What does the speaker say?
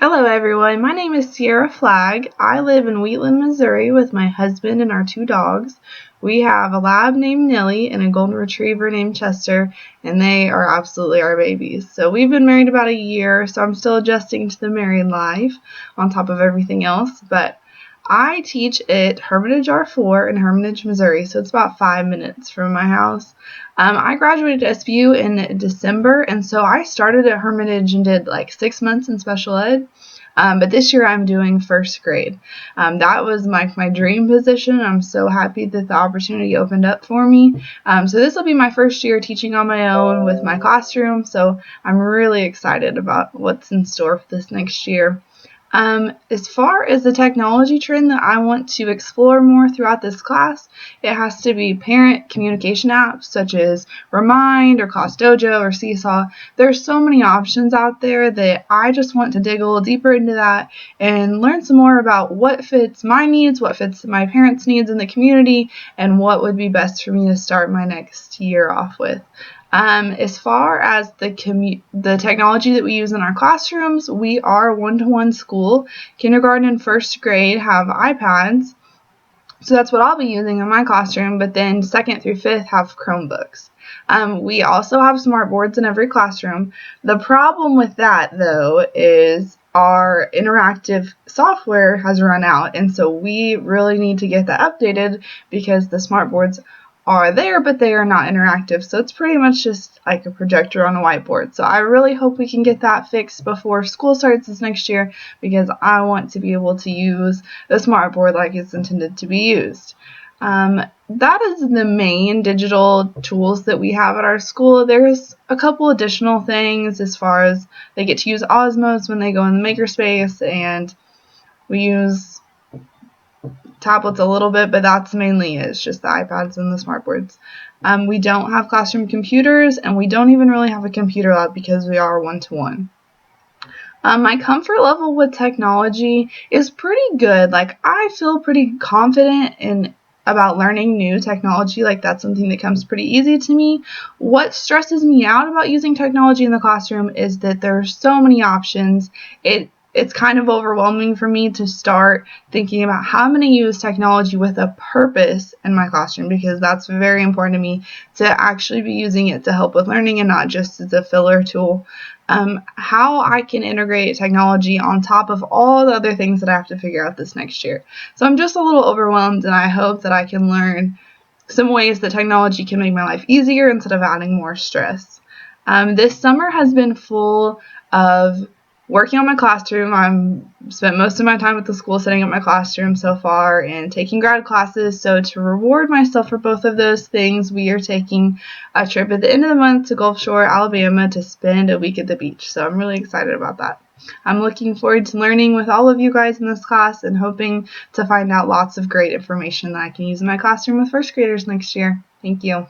Hello everyone, my name is Sierra Flagg. I live in Wheatland, Missouri with my husband and our 2 dogs. We have a lab named Nilly and a golden retriever named Chester, and they are absolutely our babies. So we've been married about a year, so I'm still adjusting to the married life on top of everything else, but I teach at Hermitage R4 in Hermitage, Missouri, so it's about 5 minutes from my house. I graduated SVU in December, and so I started at Hermitage and did like 6 months in special ed. But this year I'm doing first grade. That was my dream position. I'm so happy that the opportunity opened up for me. So this will be my first year teaching on my own with my classroom, so I'm really excited about what's in store for this next year. As far as the technology trend that I want to explore more throughout this class, it has to be parent communication apps such as Remind or Class Dojo or Seesaw. There's so many options out there that I just want to dig a little deeper into that and learn some more about what fits my needs, what fits my parents' needs in the community, and what would be best for me to start my next year off with. As far as the technology that we use in our classrooms, we are a one-to-one school. Kindergarten and first grade have iPads, so that's what I'll be using in my classroom, but then 2nd through 5th have Chromebooks. We also have smart boards in every classroom. The problem with that, though, is our interactive software has run out, and so we really need to get that updated because the smart boards are there, but they are not interactive, so it's pretty much just like a projector on a whiteboard. So I really hope we can get that fixed before school starts this next year because I want to be able to use the smart board like it's intended to be used. That is the main digital tools that we have at our school. There's a couple additional things as far as they get to use Osmos when they go in the makerspace, and we use tablets a little bit, but that's mainly it. It's just the iPads and the smartboards. We don't have classroom computers, and we don't even really have a computer lab because we are one-to-one. My comfort level with technology is pretty good. Like, I feel pretty confident about learning new technology. Like, that's something that comes pretty easy to me. What stresses me out about using technology in the classroom is that there are so many options. It's kind of overwhelming for me to start thinking about how I'm going to use technology with a purpose in my classroom, because that's very important to me to actually be using it to help with learning and not just as a filler tool. How I can integrate technology on top of all the other things that I have to figure out this next year. So I'm just a little overwhelmed, and I hope that I can learn some ways that technology can make my life easier instead of adding more stress. This summer has been full of working on my classroom. I've spent most of my time at the school setting up my classroom so far and taking grad classes. So to reward myself for both of those things, we are taking a trip at the end of the month to Gulf Shore, Alabama to spend a week at the beach. So I'm really excited about that. I'm looking forward to learning with all of you guys in this class and hoping to find out lots of great information that I can use in my classroom with first graders next year. Thank you.